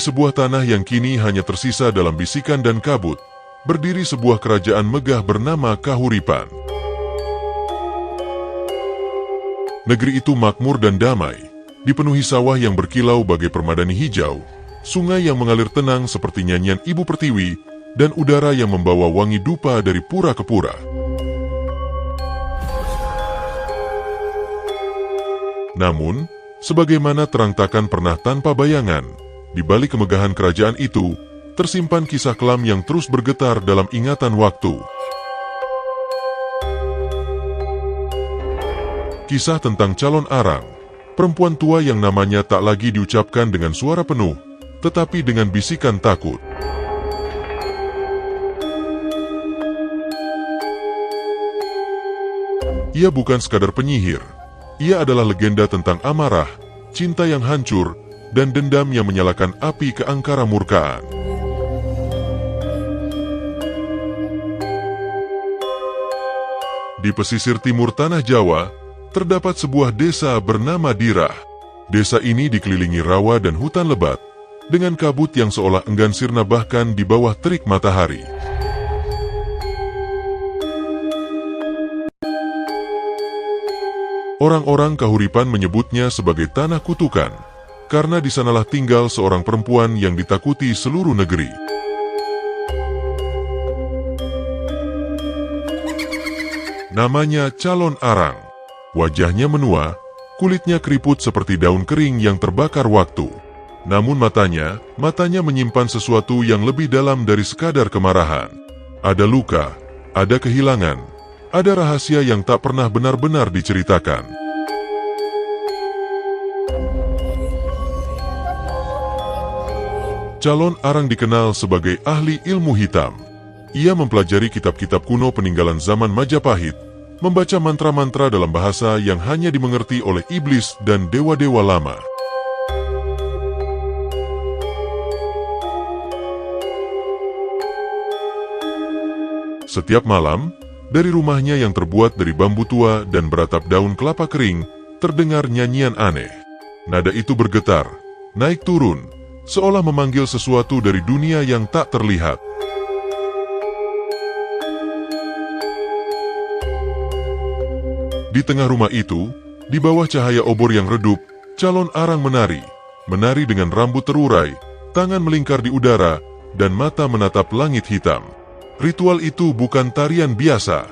sebuah tanah yang kini hanya tersisa dalam bisikan dan kabut, berdiri sebuah kerajaan megah bernama Kahuripan. Negeri itu makmur dan damai, dipenuhi sawah yang berkilau bagai permadani hijau, sungai yang mengalir tenang seperti nyanyian Ibu Pertiwi, dan udara yang membawa wangi dupa dari pura ke pura. Namun, sebagaimana terang-takan pernah tanpa bayangan, di balik kemegahan kerajaan itu, tersimpan kisah kelam yang terus bergetar dalam ingatan waktu. Kisah tentang calon arang, perempuan tua yang namanya tak lagi diucapkan dengan suara penuh, tetapi dengan bisikan takut. Ia bukan sekadar penyihir, ia adalah legenda tentang amarah, cinta yang hancur, dan dendam yang menyalakan api keangkara murkaan. Di pesisir timur tanah Jawa, terdapat sebuah desa bernama Dirah. Desa ini dikelilingi rawa dan hutan lebat, dengan kabut yang seolah enggan sirna bahkan di bawah terik matahari. Orang-orang Kahuripan menyebutnya sebagai tanah kutukan, karena di sanalah tinggal seorang perempuan yang ditakuti seluruh negeri. Namanya Calon Arang. Wajahnya menua, kulitnya keriput seperti daun kering yang terbakar waktu. Namun matanya menyimpan sesuatu yang lebih dalam dari sekadar kemarahan. Ada luka, ada kehilangan, ada rahasia yang tak pernah benar-benar diceritakan. Calon Arang dikenal sebagai ahli ilmu hitam. Ia mempelajari kitab-kitab kuno peninggalan zaman Majapahit, membaca mantra-mantra dalam bahasa yang hanya dimengerti oleh iblis dan dewa-dewa lama. Setiap malam, dari rumahnya yang terbuat dari bambu tua dan beratap daun kelapa kering, terdengar nyanyian aneh. Nada itu bergetar, naik turun, seolah memanggil sesuatu dari dunia yang tak terlihat. Di tengah rumah itu, di bawah cahaya obor yang redup, Calon Arang menari dengan rambut terurai, tangan melingkar di udara, dan mata menatap langit hitam. Ritual itu bukan tarian biasa.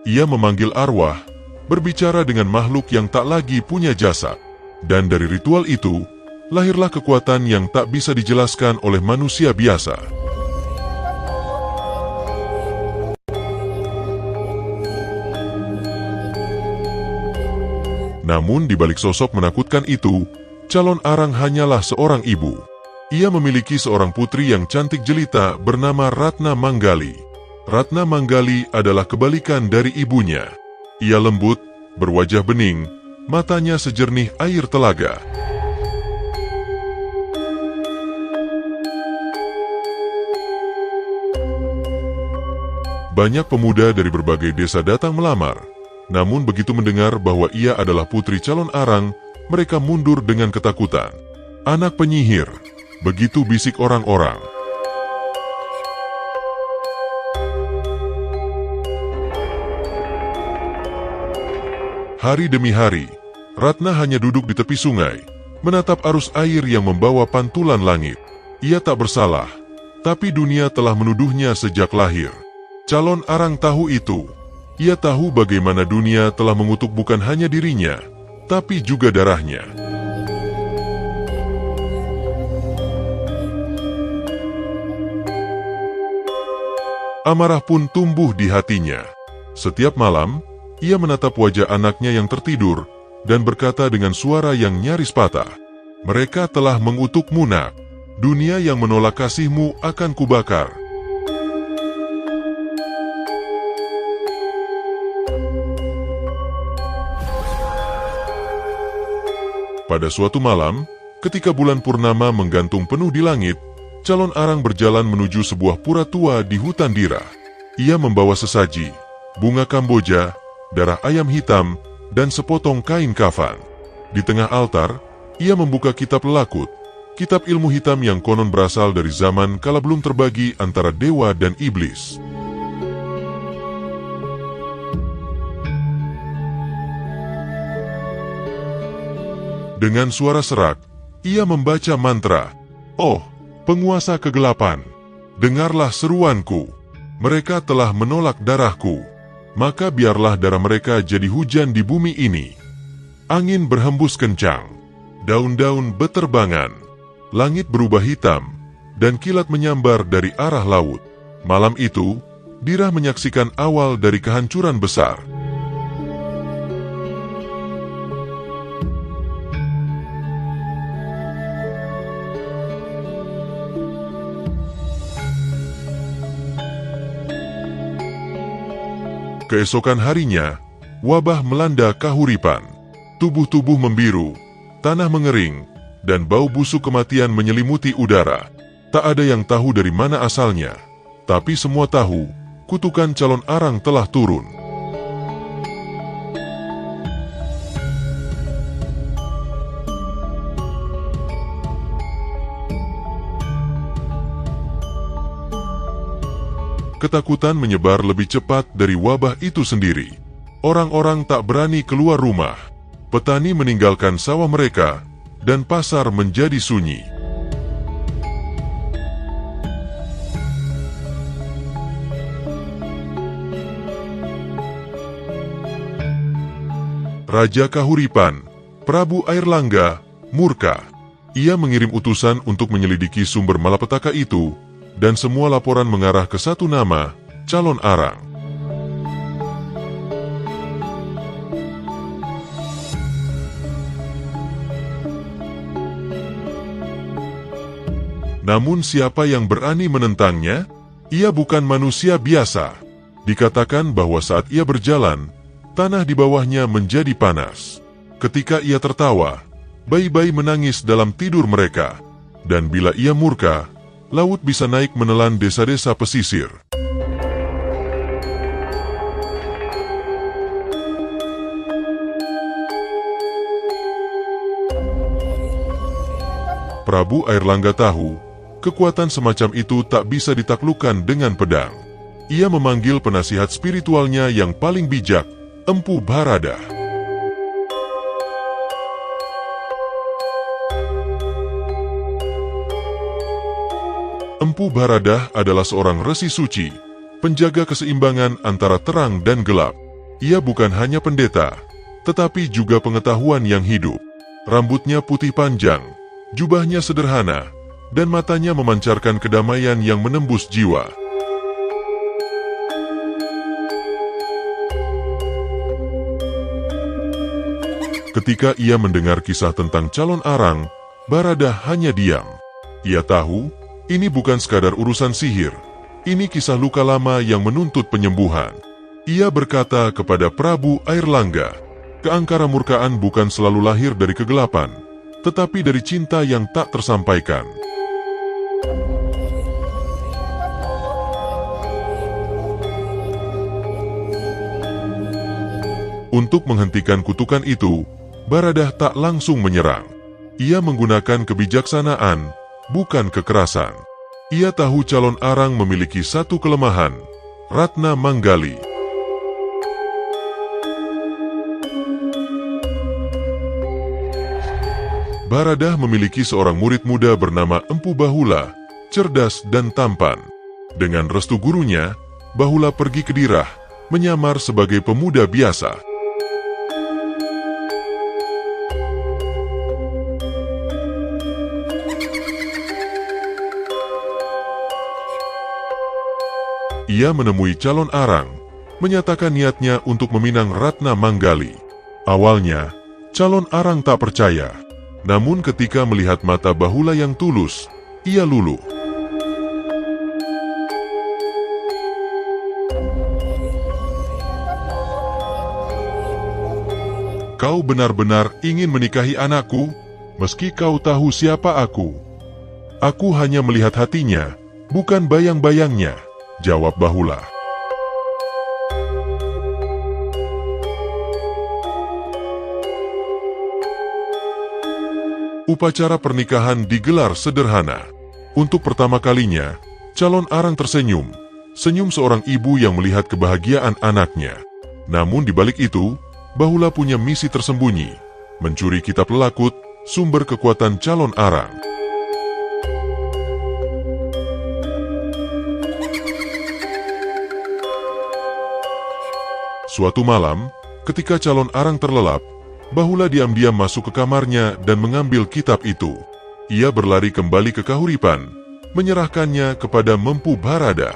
Ia memanggil arwah, berbicara dengan makhluk yang tak lagi punya jasad. Dan dari ritual itu, lahirlah kekuatan yang tak bisa dijelaskan oleh manusia biasa. Namun di balik sosok menakutkan itu, Calon Arang hanyalah seorang ibu. Ia memiliki seorang putri yang cantik jelita bernama Ratna Manggali. Ratna Manggali adalah kebalikan dari ibunya. Ia lembut, berwajah bening, matanya sejernih air telaga. Banyak pemuda dari berbagai desa datang melamar. Namun begitu mendengar bahwa ia adalah putri Calon Arang, mereka mundur dengan ketakutan. Anak penyihir, begitu bisik orang-orang. Hari demi hari, Ratna hanya duduk di tepi sungai, menatap arus air yang membawa pantulan langit. Ia tak bersalah, tapi dunia telah menuduhnya sejak lahir. Calon Arang tahu itu. Ia tahu bagaimana dunia telah mengutuk bukan hanya dirinya, tapi juga darahnya. Amarah pun tumbuh di hatinya. Setiap malam, ia menatap wajah anaknya yang tertidur, dan berkata dengan suara yang nyaris patah, "Mereka telah mengutukmu, nak. Dunia yang menolak kasihmu akan kubakar." Pada suatu malam, ketika bulan purnama menggantung penuh di langit, Calon Arang berjalan menuju sebuah pura tua di hutan Dirah. Ia membawa sesaji, bunga kamboja, darah ayam hitam, dan sepotong kain kafan. Di tengah altar, ia membuka kitab lelakut, kitab ilmu hitam yang konon berasal dari zaman kala belum terbagi antara dewa dan iblis. Dengan suara serak, ia membaca mantra, "Oh, penguasa kegelapan, dengarlah seruanku. Mereka telah menolak darahku. Maka biarlah darah mereka jadi hujan di bumi ini." Angin berhembus kencang, daun-daun beterbangan, langit berubah hitam, dan kilat menyambar dari arah laut. Malam itu, Dira menyaksikan awal dari kehancuran besar. Keesokan harinya, wabah melanda Kahuripan. Tubuh-tubuh membiru, tanah mengering, dan bau busuk kematian menyelimuti udara. Tak ada yang tahu dari mana asalnya, tapi semua tahu, kutukan calon arang telah turun. Ketakutan menyebar lebih cepat dari wabah itu sendiri. Orang-orang tak berani keluar rumah. Petani meninggalkan sawah mereka, dan pasar menjadi sunyi. Raja Kahuripan, Prabu Airlangga, murka. Ia mengirim utusan untuk menyelidiki sumber malapetaka itu, dan semua laporan mengarah ke satu nama, calon arang. Namun siapa yang berani menentangnya? Ia bukan manusia biasa. Dikatakan bahwa saat ia berjalan, tanah di bawahnya menjadi panas. Ketika ia tertawa, bayi-bayi menangis dalam tidur mereka. Dan bila ia murka, laut bisa naik menelan desa-desa pesisir. Prabu Airlangga tahu, kekuatan semacam itu tak bisa ditaklukkan dengan pedang. Ia memanggil penasihat spiritualnya yang paling bijak, Empu Bharada. Empu Bharada adalah seorang resi suci, penjaga keseimbangan antara terang dan gelap. Ia bukan hanya pendeta, tetapi juga pengetahuan yang hidup. Rambutnya putih panjang, jubahnya sederhana, dan matanya memancarkan kedamaian yang menembus jiwa. Ketika ia mendengar kisah tentang calon arang, Bharada hanya diam. Ia tahu, ini bukan sekadar urusan sihir. Ini kisah luka lama yang menuntut penyembuhan. Ia berkata kepada Prabu Airlangga, keangkara murkaan bukan selalu lahir dari kegelapan, tetapi dari cinta yang tak tersampaikan. Untuk menghentikan kutukan itu, Bharada tak langsung menyerang. Ia menggunakan kebijaksanaan, bukan kekerasan. Ia tahu calon arang memiliki satu kelemahan, Ratna Manggali. Bharada memiliki seorang murid muda bernama Empu Bahula, cerdas dan tampan. Dengan restu gurunya, Bahula pergi ke Dirah, menyamar sebagai pemuda biasa. Ia menemui calon arang, menyatakan niatnya untuk meminang Ratna Manggali. Awalnya, calon arang tak percaya. Namun ketika melihat mata Bahula yang tulus, ia luluh. Kau benar-benar ingin menikahi anakku, meski kau tahu siapa aku. Aku hanya melihat hatinya, bukan bayang-bayangnya, jawab Bahula. Upacara pernikahan digelar sederhana. Untuk pertama kalinya, calon arang tersenyum. Senyum seorang ibu yang melihat kebahagiaan anaknya. Namun di balik itu, Bahula punya misi tersembunyi, mencuri kitab lelakut, sumber kekuatan calon arang. Suatu malam, ketika calon arang terlelap, Bahula diam-diam masuk ke kamarnya dan mengambil kitab itu. Ia berlari kembali ke Kahuripan, menyerahkannya kepada Mpu Baradah.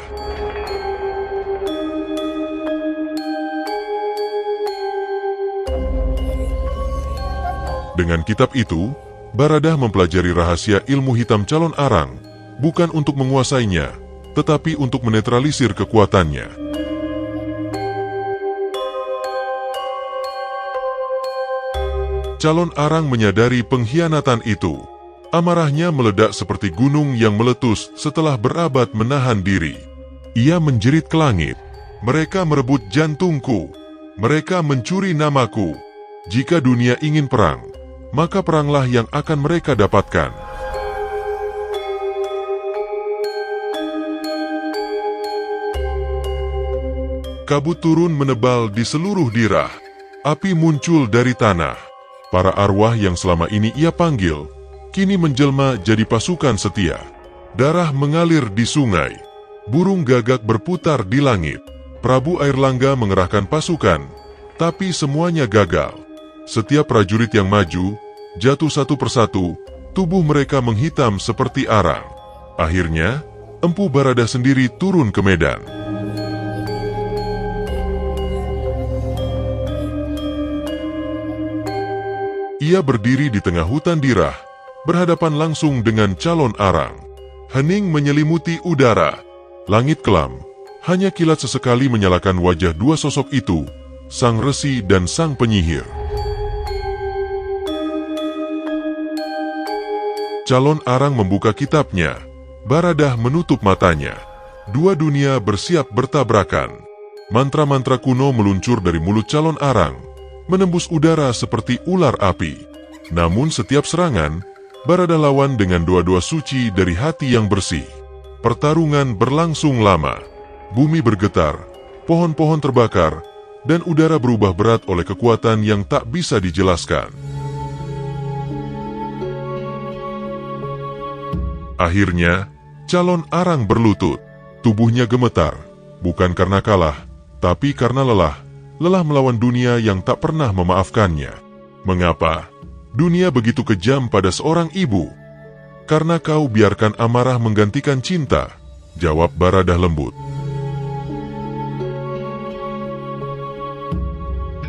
Dengan kitab itu, Baradah mempelajari rahasia ilmu hitam calon arang, bukan untuk menguasainya, tetapi untuk menetralisir kekuatannya. Calon arang menyadari pengkhianatan itu. Amarahnya meledak seperti gunung yang meletus setelah berabad menahan diri. Ia menjerit ke langit, "Mereka merebut jantungku. Mereka mencuri namaku. Jika dunia ingin perang, maka peranglah yang akan mereka dapatkan." Kabut turun menebal di seluruh dirah. Api muncul dari tanah. Para arwah yang selama ini ia panggil, kini menjelma jadi pasukan setia. Darah mengalir di sungai. Burung gagak berputar di langit. Prabu Airlangga mengerahkan pasukan, tapi semuanya gagal. Setiap prajurit yang maju, jatuh satu persatu, tubuh mereka menghitam seperti arang. Akhirnya, Mpu Baradah sendiri turun ke medan. Ia berdiri di tengah hutan dirah, berhadapan langsung dengan calon arang. Hening menyelimuti udara. Langit kelam, hanya kilat sesekali menyalakan wajah dua sosok itu, sang resi dan sang penyihir. Calon arang membuka kitabnya. Baradah menutup matanya. Dua dunia bersiap bertabrakan. Mantra-mantra kuno meluncur dari mulut calon arang, menembus udara seperti ular api. Namun setiap serangan, Baradah lawan dengan doa-doa suci dari hati yang bersih. Pertarungan berlangsung lama. Bumi bergetar, pohon-pohon terbakar, dan udara berubah berat oleh kekuatan yang tak bisa dijelaskan. Akhirnya, calon arang berlutut. Tubuhnya gemetar, bukan karena kalah, tapi karena lelah. Lelah melawan dunia yang tak pernah memaafkannya. Mengapa? Dunia begitu kejam pada seorang ibu. Karena kau biarkan amarah menggantikan cinta, jawab Baradah lembut.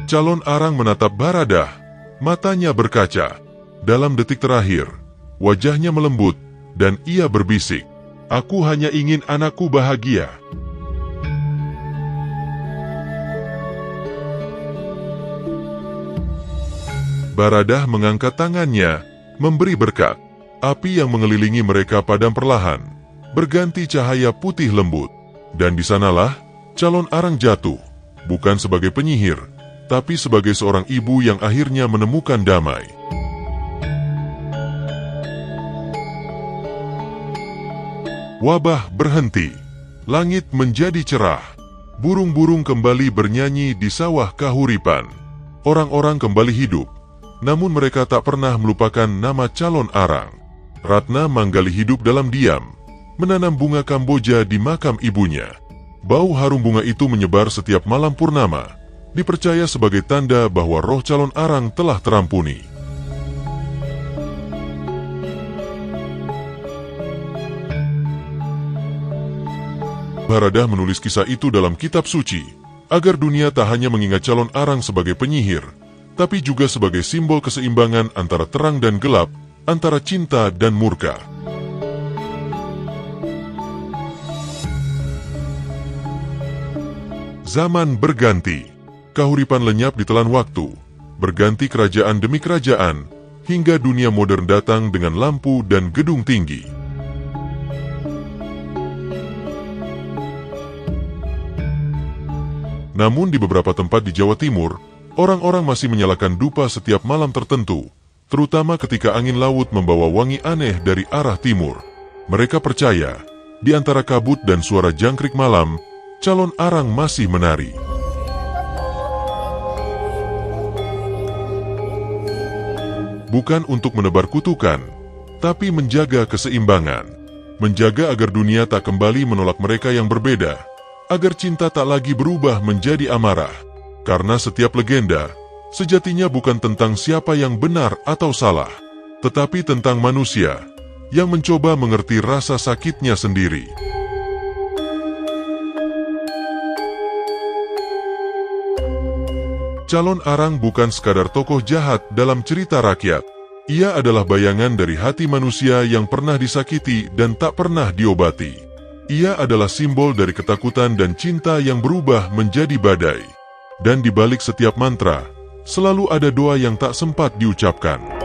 Calon arang menatap Baradah, matanya berkaca. Dalam detik terakhir, wajahnya melembut, dan ia berbisik, "Aku hanya ingin anakku bahagia." Baradah mengangkat tangannya, memberi berkat. Api yang mengelilingi mereka padam perlahan, berganti cahaya putih lembut. Dan di sanalah, calon arang jatuh, bukan sebagai penyihir, tapi sebagai seorang ibu yang akhirnya menemukan damai. Wabah berhenti, langit menjadi cerah. Burung-burung kembali bernyanyi di sawah Kahuripan. Orang-orang kembali hidup. Namun mereka tak pernah melupakan nama calon arang. Ratna Manggali hidup dalam diam, menanam bunga Kamboja di makam ibunya. Bau harum bunga itu menyebar setiap malam purnama, dipercaya sebagai tanda bahwa roh calon arang telah terampuni. Baradah menulis kisah itu dalam kitab suci, agar dunia tak hanya mengingat calon arang sebagai penyihir, tapi juga sebagai simbol keseimbangan antara terang dan gelap, antara cinta dan murka. Zaman berganti. Kahuripan lenyap ditelan waktu. Berganti kerajaan demi kerajaan, hingga dunia modern datang dengan lampu dan gedung tinggi. Namun di beberapa tempat di Jawa Timur, orang-orang masih menyalakan dupa setiap malam tertentu, terutama ketika angin laut membawa wangi aneh dari arah timur. Mereka percaya, di antara kabut dan suara jangkrik malam, calon arang masih menari. Bukan untuk menebar kutukan, tapi menjaga keseimbangan. Menjaga agar dunia tak kembali menolak mereka yang berbeda, agar cinta tak lagi berubah menjadi amarah. Karena setiap legenda, sejatinya bukan tentang siapa yang benar atau salah, tetapi tentang manusia yang mencoba mengerti rasa sakitnya sendiri. Calon arang bukan sekadar tokoh jahat dalam cerita rakyat. Ia adalah bayangan dari hati manusia yang pernah disakiti dan tak pernah diobati. Ia adalah simbol dari ketakutan dan cinta yang berubah menjadi badai. Dan di balik setiap mantra, selalu ada doa yang tak sempat diucapkan.